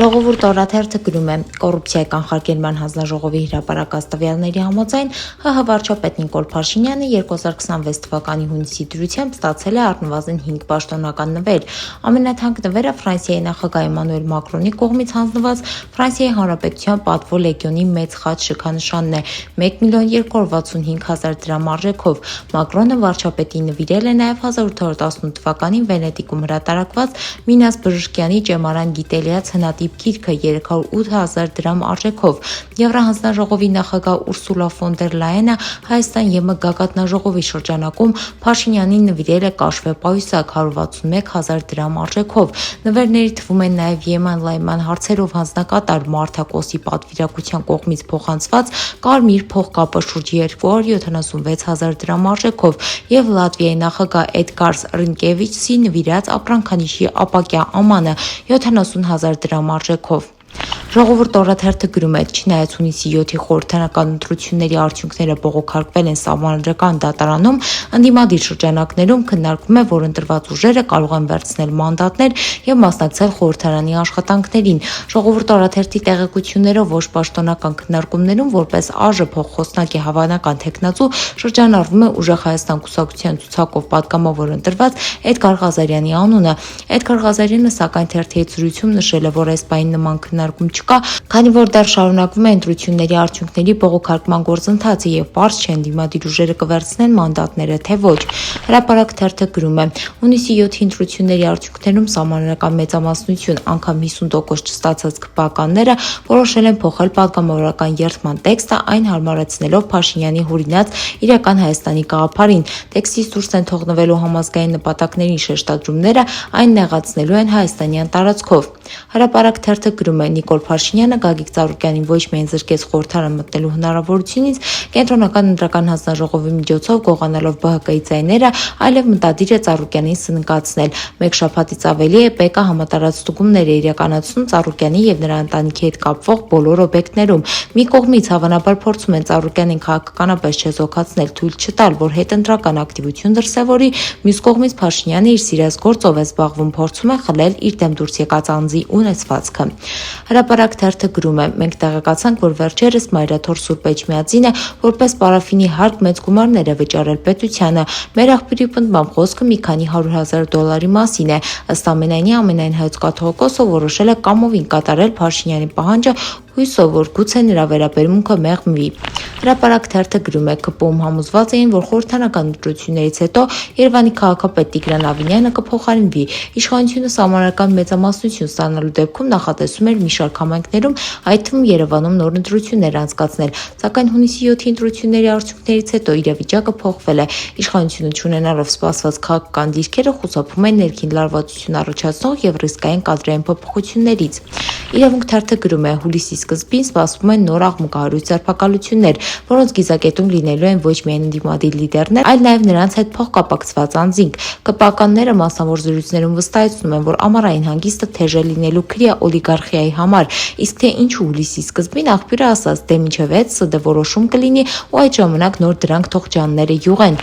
Ժողովուրդ օրաթերթը գրում է. կոռուպցիայի կանխարգելման հանձնաժողովի հրապարակած տվյալների համաձայն ՀՀ վարչապետ Նիկոլ Փաշինյանը 2026 թվականի հունիսի դրությամբ ստացել է առնվազն 5 պաշտոնական նվեր։ Ամենաթանկ նվերը Ֆրանսիայի նախագահ Էմանուել Մակրոնի կողմից հանձնված Ֆրանսիայի Հանրապետության պատվո լեգիոնի մեծ խաչ շքանշանն է 1,265,000 դրամ արժեքով։ Մակրոնը վարչապետին նվիրել է նաև 1818 թվականին Վենետիկում հրատարակված Մինաս Բժշկյանի ճեմարան գիտելիած հնատիպ գիրքը 308,000 դրամ արժեքով։ Եվրահանձնաժողովի նախագահ Ուրսուլա ֆոն դեր Լայենը Հայաստան ԵՄ գագաթնաժողովի շրջանակում Փաշինյանին նվիրել է կաշվե պայուսակ 161,000 դրամ արժեքով։ Նվերների թվում են նաև Եմեն-Լայման հարցերով հանձնակատար Մարթա Կոսի պատվիրակության կողմից փոխանցված կարմիր փողկապը շուրջ 276,000 դրամ արժեքով եւ Լատվիայի նախագահ Էդգար Ռինկևիչսի նվիրած ապրանքանիշի ապակյա ամանը 70,000 դրամ արժեքով։ Ժողովուրդ օրաթերթը գրում է. չնայած հունիսի 7-ի խորհրդարանական ընտրությունների արդյունքները բողոքարկվել են Սահմանադրական դատարանում, ընդդիմադիր շրջանակներում քննարկվում է, որ ընտրված ուժերը կարող են վերցնել մանդատներ եւ մասնակցել խորհրդարանի աշխատանքներին։ Ժողովուրդ օրաթերթի տեղեկություններով ոչ պաշտոնական քննարկումներում որպես ԱԺ փոխխոսնակի հավանական թեկնածու շրջանառվում է Ուժեղ Հայաստան կուսակցության ցուցակով պատգամավոր ընտրված Էդգար Ղազարյանի անունը։ Էդգար Ղազարյանը սակայն թերթի հետ զրույցում նշել է, որ այս պահին նման քննարկում չկա, քանի որ դեռ շարունակվում է ընտրությունների արդյունքների բողոքարկման գործընթացը եւ պարզ չէ ընդդիմադիր ուժերը կվերցնեն մանդատները թե ոչ։ Հրապարակ թերթը գրում է. հունիսի 7-ի ընտրությունների արդյունքներում սահմանադրական մեծամասնություն, անգամ 50% չստացած ԿՊԱ-կանները որոշել են փոխել պատգամավորական երդման տեքստը, այն հարմարեցնելով Փաշինյանի հորինած իրական Հայաստանի գաղափարին։ Տեքստից դուրս են թողնվելու համազգային նպատակներին շեշտադրումները, այն նեղացնելու են հայաստանյան տարածքով։ Հրապարակ թերթը գրում է. Նիկոլ Փաշինյանը Գագիկ Ծառուկյանին ոչ միայն զրկեց խորհրդարան մտնելու հնարավորությունից, կենտրոնական ընտրական հանձնաժողովի միջոցով գողանալով ԲՀԿ-ի ձայները, այլև մտադիր է Ծառուկյանին սննկացնել։ Մեկ շաբաթից ավելի է ՊԿ համատարած ստուգումներ է իրականացնում Ծառուկյանի եւ նրա ընտանիքի հետ կապվող բոլոր օբյեկտներում։ Մի կողմից հավանաբար փորձում են Ծառուկյանին քաղաքականապես չեզոքացնել, թույլ չտալ, որ հետընտրական ակտիվություն դրսևորի, մյուս կողմից Փաշինյանը իր սիրած գործով է զբաղվում, փորձում է խլել իր դեմ դուրս եկած անձի ունեցվածքը։ Հրապարակ թերթը գրում է. մենք տեղեկացանք, որ վերջերս Մայրաթոր Սուրբ Էջմիածինը որպես պարաֆինի հարկ մեծ գումարներ է վճարել պետությանը։ Մեր աղբյուրի պնդմամբ խոսքը մի քանի $100,000 մասին է։ Ըստ ամենայնի ամենայն հայոց կաթողիկոսը որոշել է կամովին կատարել Փաշինյանի պահանջը, հույսով, որ գուցե նրա վերաբերմունքը մեղմվի։ Հրապարակ թերթը գրում է. ԿՊ-ում համոզված էին, որ խորհրդարանական ընտրություններից հետո Երևանի քաղաքապետ Տիգրան Ավինյանը կփոխարինվի։ Իշխանությունը սահմանադրական մեծամասնություն ստանալու դեպքում նախատեսում էր մի շարք համայնքներում, այդ թվում Երևանում նոր ընտրություններ անցկացնել, սակայն հունիսի 7-ի ընտրությունների արդյունքներից հետո իրավիճակը փոխվել է։ Իշխանությունը չունենալով սպասված քաղաքական դիրքերը խուսափում են ներքին լարվածություն առաջացնող եւ ռիսկային կադրային փոփոխություններից։ Իրավունք թերթը գրում է. հուլիսի սկզբին սպասվում են նոր աղմուկահարույց ձերբակալություններ, որոնց գիզակետում լինելու են ոչ միայն ընդդիմադիր լիդերներ, այլ նաև նրանց հետ փոխկապակցված անձինք։ ԿՊԱ-կանները մասնավոր զրույցներում վստահեցնում են, որ ամառային հանգիստը թեժ է լինելու քրեա օլիգարխիայի համար, իսկ թե ինչու հուլիսի սկզբին աղբյուրը ասաց, դե մինչև այդ ՍԴ որոշում կլինի ու այդ ժամանակ նոր դրանք թող ջանները յուղեն։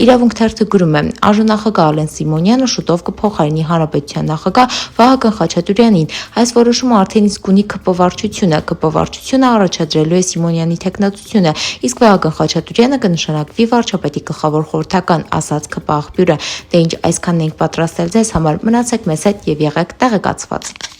Իրավունք թերթը գրում է. ԱԺ նախագահ Ալեն Սիմոնյանը շուտով կփոխարինի Հանրապետության նախագահ Վահագն Խաչատուրյանին։ Այս որոշումը արդեն իսկ ունի ԿՊ վարչությունը։ ԿՊ վարչությունը առաջադրելու է Սիմոնյանի թեկնածությունը, իսկ Վահագն Խաչատուրյանը կնշանակվի վարչապետի գլխավոր խորհրդական, ասաց ԿՊ աղբյուրը։ Դե ինչ այսքանն ենք պատրաստել ձեզ համար, մնացեք մեզ հետ եւ եղեք տեղեկացված։